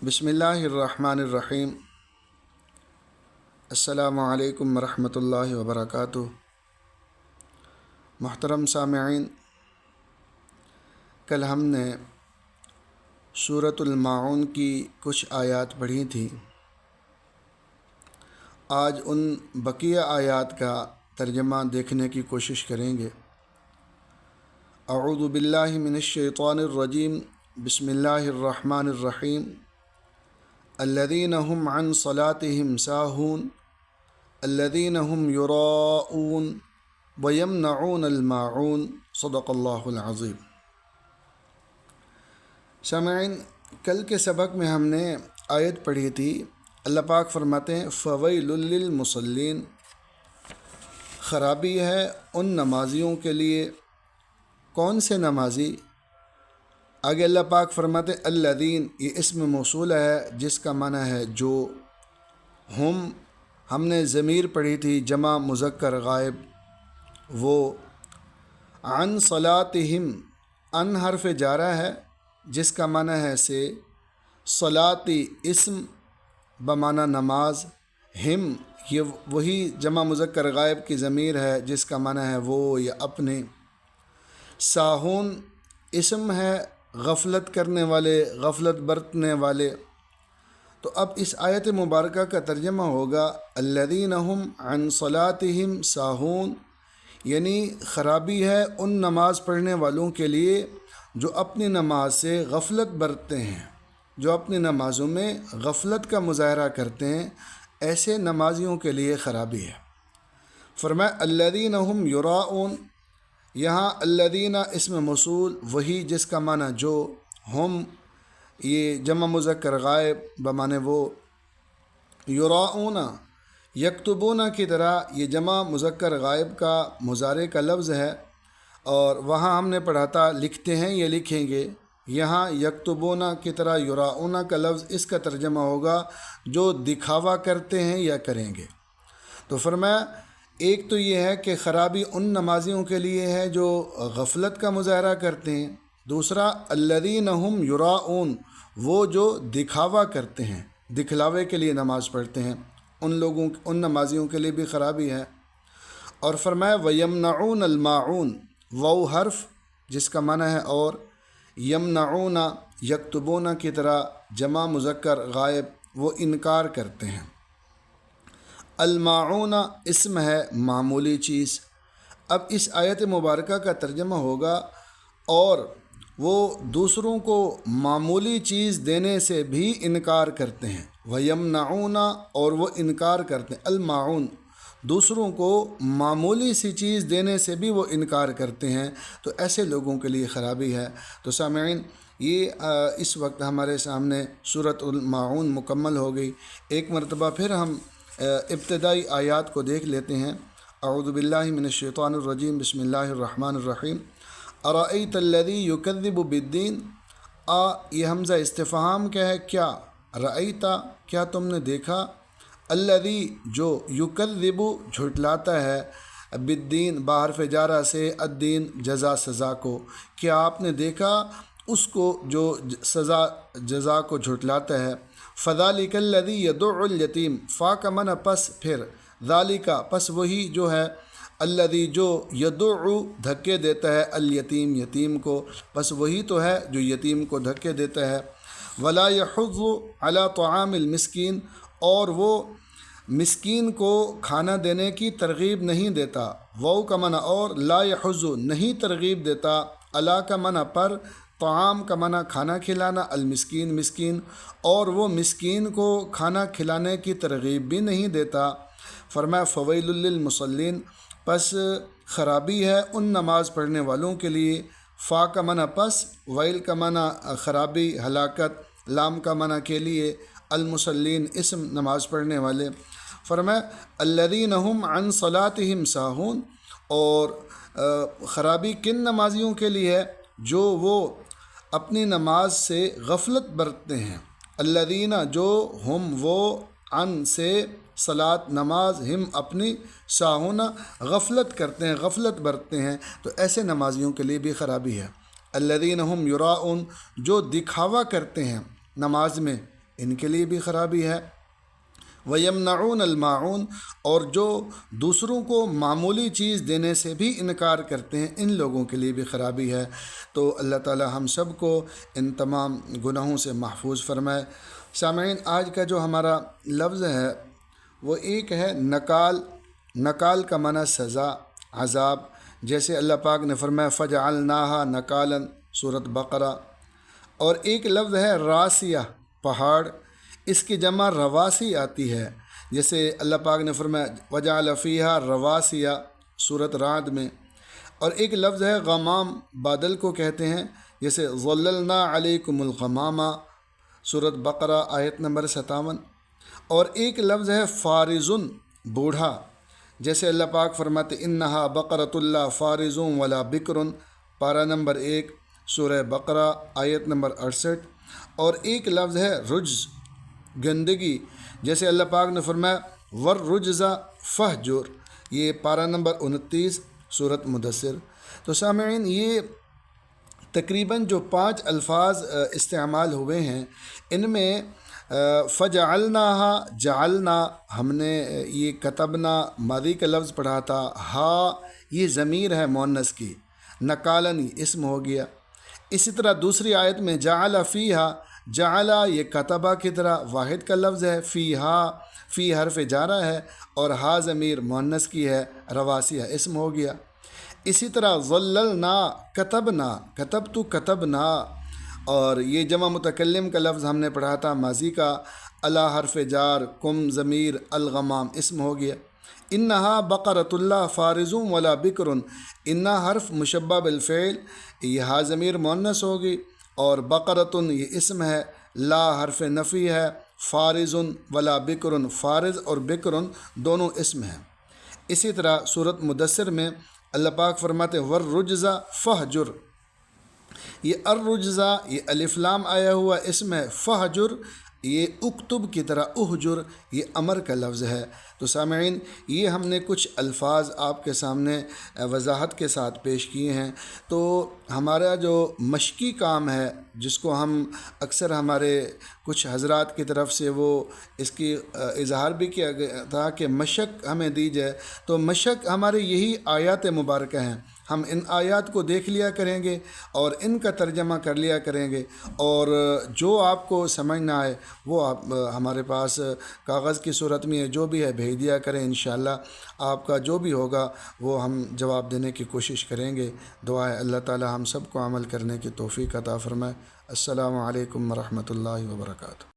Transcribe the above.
بسم اللہ الرحمن الرحیم۔ السلام علیکم ورحمۃ اللہ وبرکاتہ۔ محترم سامعین، کل ہم نے سورۃ الماعون کی کچھ آیات پڑھی تھیں۔ آج ان بقیہ آیات کا ترجمہ دیکھنے کی کوشش کریں گے۔ اعوذ باللہ من الشیطان الرجیم، بسم اللہ الرحمن الرحیم۔ الذین هم عن صلاتهم ساہون الذین هم یراؤون ویمنعون الماعون، صدق اللہ العظیم۔ سامعین، کل کے سبق میں ہم نے آیت پڑھی تھی۔ اللہ پاک فرماتے ہیں فویل للمصلین، خرابی ہے ان نمازیوں کے لیے۔ کون سے نمازی؟ آگے اللہ پاک فرماتے الذین، یہ اسم موصول ہے جس کا معنی ہے جو۔ ہم نے ضمیر پڑھی تھی جمع مذکر غائب، وہ۔ عن صلاتہم، ان حرف جارہ ہے جس کا معنی ہے سے۔ صلاتی اسم بمعنی نماز، ہم یہ وہی جمع مذکر غائب کی ضمیر ہے جس کا معنی ہے وہ یا اپنے۔ ساہون اسم ہے غفلت کرنے والے، غفلت برتنے والے۔ تو اب اس آیت مبارکہ کا ترجمہ ہوگا الذین هم عن صلاتہم ساہون، یعنی خرابی ہے ان نماز پڑھنے والوں کے لیے جو اپنی نماز سے غفلت برتتے ہیں، جو اپنی نمازوں میں غفلت کا مظاہرہ کرتے ہیں، ایسے نمازیوں کے لیے خرابی ہے۔ فرمایا الذین هم یراؤون، یہاں الذین اسم موصول وہی جس کا معنی جو، ہم یہ جمع مذکر غائب بمعنی وہ۔ یراؤون یکتبون کی طرح یہ جمع مذکر غائب کا مضارع کا لفظ ہے، اور وہاں ہم نے پڑھا تھا لکھتے ہیں یا لکھیں گے۔ یہاں یکتبون کی طرح یراؤون کا لفظ اس کا ترجمہ ہوگا جو دکھاوا کرتے ہیں یا کریں گے۔ تو فرمایا ایک تو یہ ہے کہ خرابی ان نمازیوں کے لیے ہے جو غفلت کا مظاہرہ کرتے ہیں۔ دوسرا الذین هم یراؤون، وہ جو دکھاوا کرتے ہیں، دکھلاوے کے لیے نماز پڑھتے ہیں، ان نمازیوں کے لیے بھی خرابی ہے۔ اور فرمایا ویمنعون الماعون، واو حرف جس کا معنی ہے اور، یمنعون یکتبون کی طرح جمع مذکر غائب، وہ انکار کرتے ہیں۔ الماعون اسم ہے معمولی چیز۔ اب اس آیت مبارکہ کا ترجمہ ہوگا اور وہ دوسروں کو معمولی چیز دینے سے بھی انکار کرتے ہیں۔ وَيَمْنَعُونَ، اور وہ انکار کرتے ہیں، الماعون دوسروں کو معمولی سی چیز دینے سے بھی وہ انکار کرتے ہیں، تو ایسے لوگوں کے لیے خرابی ہے۔ تو سامعین، یہ اس وقت ہمارے سامنے سورۃ الماعون مکمل ہو گئی۔ ایک مرتبہ پھر ہم ابتدائی آیات کو دیکھ لیتے ہیں۔ اعوذ باللہ من الشیطان الرجیم، بسم اللہ الرحمن الرحیم۔ ارأیت الذی یکذب بالدین، یہ حمزہ استفہام کیا ہے؟ کیا؟ رأیت کیا تم نے دیکھا؟ الذی جو، یکذب جھٹلاتا ہے، بالدین بحرف جارہ سے، الدین جزا سزا کو، کیا آپ نے دیکھا اس کو جو سزا جزا کو جھٹلاتا ہے؟ فذالک الذی یدع الیتیم، فا کا معنی پس پھر، ذالک پس وہی جو ہے، الذی جو، یدع دھکے دیتا ہے، الیتیم یتیم کو، پس وہی تو ہے جو یتیم کو دھکے دیتا ہے۔ ولا یحض علی طعام المسکین، اور وہ مسکین کو کھانا دینے کی ترغیب نہیں دیتا۔ واو کا معنی اور، لا یحض نہیں ترغیب دیتا، علی کا معنی پر، طعام کا معنی کھانا کھلانا، المسکین مسکین، اور وہ مسکین کو کھانا کھلانے کی ترغیب بھی نہیں دیتا۔ فرمایا فویل للمصلین، پس خرابی ہے ان نماز پڑھنے والوں کے لیے۔ فا کا معنی پس، ویل کا معنی خرابی ہلاکت، لام کا معنی کے لیے، المصلین اسم نماز پڑھنے والے۔ فرمایا الذین هم عن صلاتہم ساہون، اور خرابی کن نمازیوں کے لیے ہے؟ جو وہ اپنی نماز سے غفلت برتتے ہیں۔ الذین جو، ہم وہ، عن سے، صلات نماز، ہم اپنی، ساہون غفلت کرتے ہیں، غفلت برتتے ہیں، تو ایسے نمازیوں کے لیے بھی خرابی ہے۔ الذین هم یراؤون، جو دکھاوا کرتے ہیں نماز میں، ان کے لیے بھی خرابی ہے۔ وَيَمْنَعُونَ الْمَاعُونَ، اور جو دوسروں کو معمولی چیز دینے سے بھی انکار کرتے ہیں، ان لوگوں کے لیے بھی خرابی ہے۔ تو اللہ تعالی ہم سب کو ان تمام گناہوں سے محفوظ فرمائے۔ سامعین، آج کا جو ہمارا لفظ ہے وہ ایک ہے نکال۔ نکال کا معنی سزا، عذاب، جیسے اللہ پاک نے فرمایا فَجَعَلْنَاهَا نَكَالًا سورۃ بقرہ۔ اور ایک لفظ ہے راسیہ، پہاڑ، اس کی جمع رواسی آتی ہے، جیسے اللہ پاک نے فرمایا وَجَعَلَ فِيهَا رَوَاسِيَ سورۃ رعد میں۔ اور ایک لفظ ہے غمام، بادل کو کہتے ہیں، جیسے ظَلَّلْنَا عَلَيْكُمُ الْغَمَامَ سورۃ بقرہ آیت نمبر 57۔ اور ایک لفظ ہے فارزن، بوڑھا، جیسے اللہ پاک فرماتے انہا بقرۃ اللہ فارز ولا بکر پارہ نمبر 1 سورہ بقرہ آیت نمبر 68۔ اور ایک لفظ ہے رجز، گندگی، جیسے اللہ پاک نے فرمایا والرجز فہجر، یہ پارہ نمبر 29 سورۃ مدثر۔ تو سامعین، یہ تقریباً جو 5 الفاظ استعمال ہوئے ہیں، ان میں فجعلناہا، جعلنا، ہم نے یہ کتبنا ماضی کا لفظ پڑھا تھا، ہا یہ ضمیر ہے مؤنث کی، نکالن اسم ہو گیا۔ اسی طرح دوسری آیت میں جعل فیہا، جعل یہ کتبہ کی طرح واحد کا لفظ ہے، فیہا فی حرف جارہ ہے، اور ہا ضمیر مؤنث کی ہے، رواسیہ اسم ہو گیا۔ اسی طرح ظللنا، کتبنا، کتبت کتبنا، اور یہ جمع متکلم کا لفظ ہم نے پڑھا تھا ماضی کا، الا حرف جار، کم ضمیر، الغمام اسم ہو گیا۔ انہا بقرۃ اللہ فارز ولا بکر، انہا حرف مشبہ بالفعل، یہ ہا ضمیر مؤنث ہوگی، اور بقرۃ یہ اسم ہے، لا حرف نفی ہے، فارز ولا بکر، فارز اور بکر دونوں اسم ہیں۔ اسی طرح سورۃ مدثر میں اللہ پاک فرماتے والرجز فہجر، یہ الرجزہ یہ الف لام آیا ہوا اسم ہے، فہجر یہ اکتب کی طرح، اہجر یہ امر کا لفظ ہے۔ تو سامعین، یہ ہم نے کچھ الفاظ آپ کے سامنے وضاحت کے ساتھ پیش کیے ہیں۔ تو ہمارا جو مشقی کام ہے، جس کو ہم اکثر ہمارے کچھ حضرات کی طرف سے وہ اس کی اظہار بھی کیا گیا تھا کہ مشق ہمیں دی جائے، تو مشق ہمارے یہی آیات مبارکہ ہیں۔ ہم ان آیات کو دیکھ لیا کریں گے اور ان کا ترجمہ کر لیا کریں گے، اور جو آپ کو سمجھ نہ آئے وہ آپ ہمارے پاس کاغذ کی صورت میں جو بھی ہے بھیج دیا کریں، انشاءاللہ آپ کا جو بھی ہوگا وہ ہم جواب دینے کی کوشش کریں گے۔ دعا ہے اللہ تعالی ہم سب کو عمل کرنے کی توفیق عطا فرمائے۔ السلام علیکم ورحمۃ اللہ وبرکاتہ۔